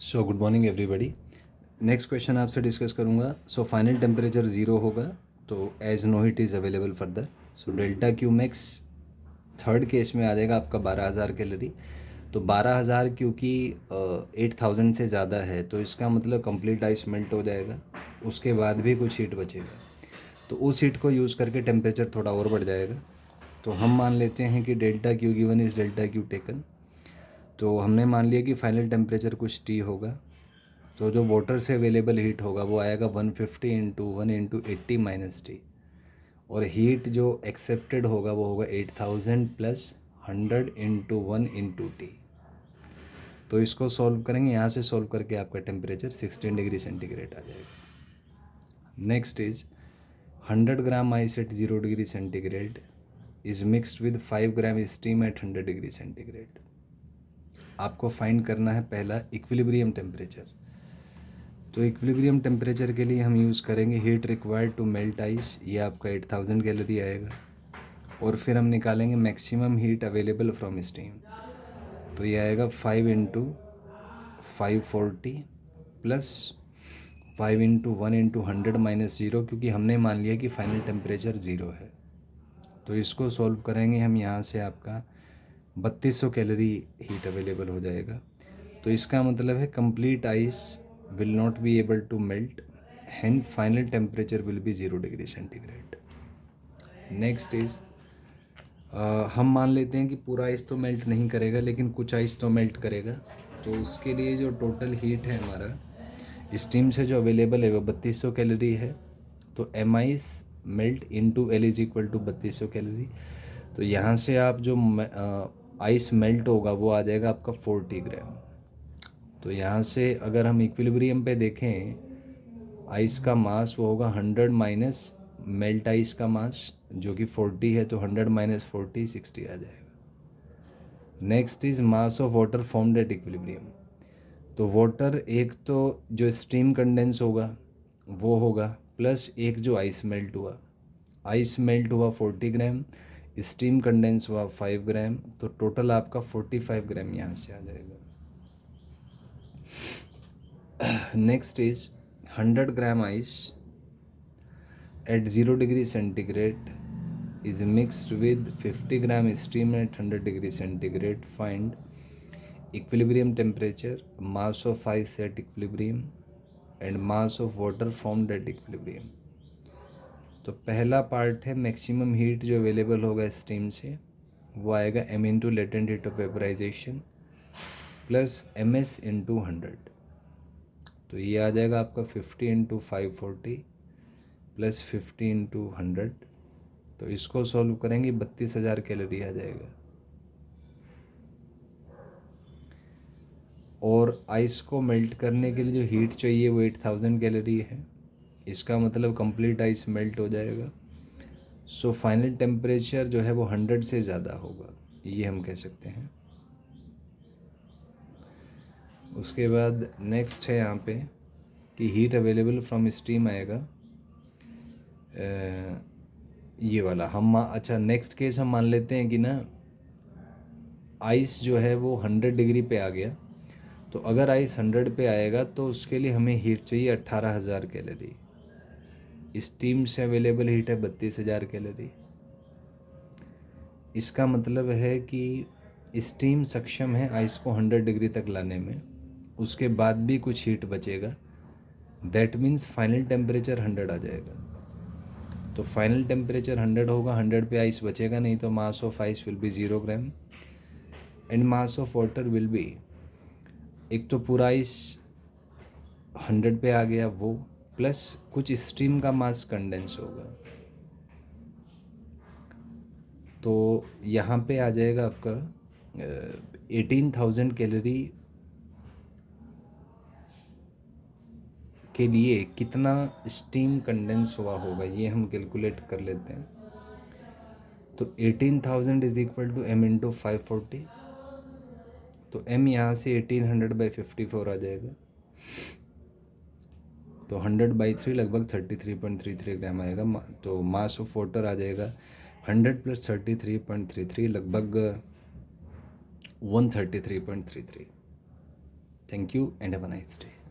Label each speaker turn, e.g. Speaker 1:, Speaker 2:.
Speaker 1: सो good morning everybody. Next question आपसे discuss करूंगा। So final temperature zero होगा तो as no heat is available further. So delta Q max third case में आ जाएगा आपका 12,000 कैलोरी। तो 12,000 क्योंकि 8,000 से ज़्यादा है तो इसका मतलब कंप्लीट आइस मेल्ट हो जाएगा, उसके बाद भी कुछ हीट बचेगा। तो उस हीट को यूज़ करके टेम्परेचर थोड़ा और बढ़ जाएगा। तो हम मान लेते हैं कि delta Q given is delta Q taken. तो हमने मान लिया कि फाइनल टेम्परेचर कुछ टी होगा। तो जो वाटर से अवेलेबल हीट होगा वो आएगा 150 इंटू 1 इंटू 80 - टी। और हीट जो एक्सेप्टेड होगा वो होगा 8,000 प्लस 100 इंटू 1 इंटू टी। तो इसको सॉल्व करेंगे, यहाँ से सॉल्व करके आपका टेम्परेचर 16 डिग्री सेंटीग्रेड आ जाएगा। Next is 100 gram ice at 0 degree centigrade is mixed with 5 gram steam at 100 degree centigrade. आपको फाइंड करना है पहला इक्विलिब्रियम टेम्परेचर। तो इक्विलिब्रियम टेम्परेचर के लिए हम यूज़ करेंगे heat required to melt ice, ये आपका 8,000 कैलोरी आएगा। और फिर हम निकालेंगे maximum heat available from steam. तो ये आएगा 5 इंटू 540 प्लस 5 इंटू 1 इंटू 100 - 0, क्योंकि हमने मान लिया कि फाइनल टेम्परेचर ज़ीरो है। तो इसको सॉल्व करेंगे हम, यहाँ से आपका 3200 कैलोरी हीट अवेलेबल हो जाएगा। तो इसका मतलब है complete ice will not be able to melt, hence final temperature will be 0 degree centigrade. Next is हम मान लेते हैं कि पूरा आइस तो मेल्ट नहीं करेगा लेकिन कुछ आइस तो मेल्ट करेगा। तो उसके लिए जो टोटल हीट है हमारा स्टीम से जो अवेलेबल है वो 3200 कैलोरी है। तो m ice melt into L is equal to 3200 calorie. तो यहाँ से आप जो आइस मेल्ट होगा वो आ जाएगा आपका 40 ग्राम। तो यहाँ से अगर हम इक्विलिब्रियम पे देखें, आइस का मास वो होगा 100 माइनस मेल्ट आइस का मास जो कि 40 है। तो 100 माइनस 40 60 आ जाएगा। Next is mass of water formed at equilibrium. तो वाटर एक तो जो स्टीम कंडेंस होगा वो होगा, प्लस एक जो आइस मेल्ट हुआ। आइस मेल्ट हुआ 40 ग्राम, स्टीम कंडेंस हुआ 5 ग्राम। तो टोटल आपका 45 ग्राम यहाँ से आ जाएगा। Next is 100 gram ice at 0 degree centigrade is mixed with 50 gram steam at 100 degree centigrade. Find equilibrium temperature, mass of ice at equilibrium and mass of water formed at equilibrium. तो पहला part है maximum heat जो available होगा steam से, वो आएगा m into latent heat of vaporisation plus ms into 100। तो ये आ जाएगा आपका 50 इंटू 540 प्लस 50 इंटू 100। तो इसको सॉल्व करेंगे 32,000 कैलोरी आ जाएगा। और आइस को मेल्ट करने के लिए जो हीट चाहिए वो 8,000 कैलोरी है। इसका मतलब कंप्लीट आइस मेल्ट हो जाएगा। सो फाइनल टेम्परेचर जो है वो 100 से ज़्यादा होगा, ये हम कह सकते हैं। उसके बाद नेक्स्ट है यहाँ पे कि हीट अवेलेबल फ्रॉम स्टीम आएगा ये वाला। हम अच्छा नेक्स्ट केस हम मान लेते हैं कि ना आइस जो है वो 100 डिग्री पे आ गया। तो अगर आइस 100 पे आएगा तो उसके लिए हमें हीट चाहिए 18,000 कैलोरी। स्टीम से अवेलेबल हीट है 32,000 कैलोरी। इसका मतलब है कि स्टीम सक्षम है आइस को 100 डिग्री तक लाने में, उसके बाद भी कुछ हीट बचेगा। दैट मीन्स फाइनल टेम्परेचर 100 आ जाएगा। तो फाइनल टेम्परेचर 100 होगा, 100 पे आइस बचेगा नहीं, तो mass of ice will be 0 gram and mass of water will be, एक तो पूरा आइस 100 पे आ गया वो, प्लस कुछ स्टीम का मास कंडेंस होगा। तो यहाँ पे आ जाएगा आपका 18,000 कैलोरी के लिए कितना स्टीम कंडेंस हुआ होगा ये हम कैलकुलेट कर लेते हैं। तो 18,000 is equal to m into 540। तो m यहाँ से 1800/54 आ जाएगा। तो 100/3 लगभग 33.33 ग्राम आएगा। तो मास ऑफ वाटर आ जाएगा 100 प्लस 33.33 लगभग 133.33। Thank you and have a nice day.